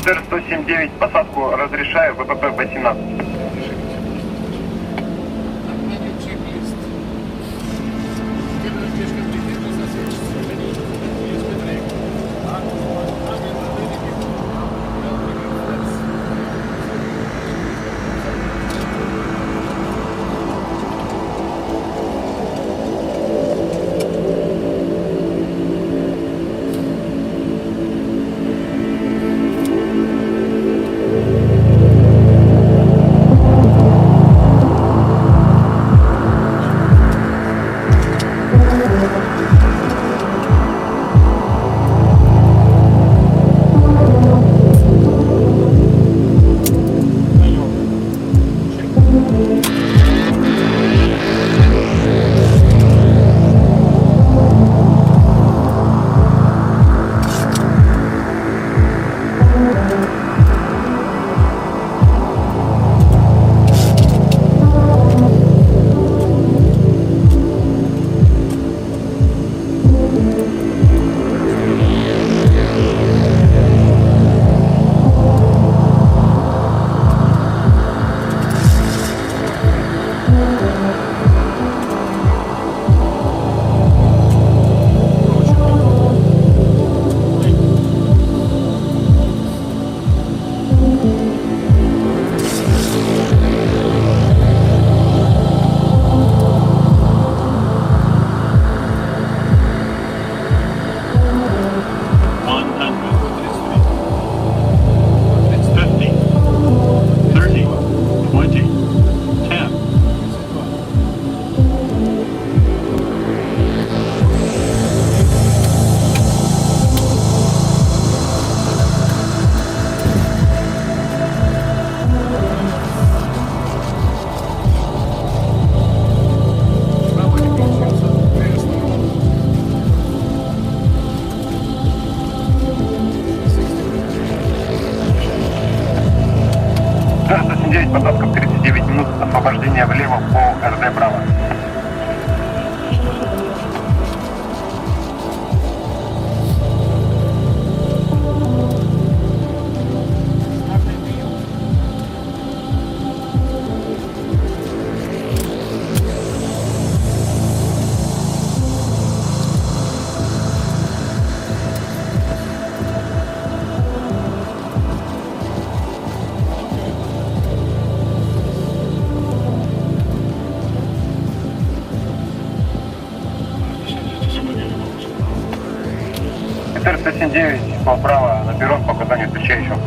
Офицер 179, посадку разрешаю, ВПП 18. Отменить чек-лист. Первая фишка президента засвечивается. USB трек. Офицер 179, посадка в 39 минут, освобождение влево по РД Браво. Офицер 179, по право на перрон по указанию встречающего.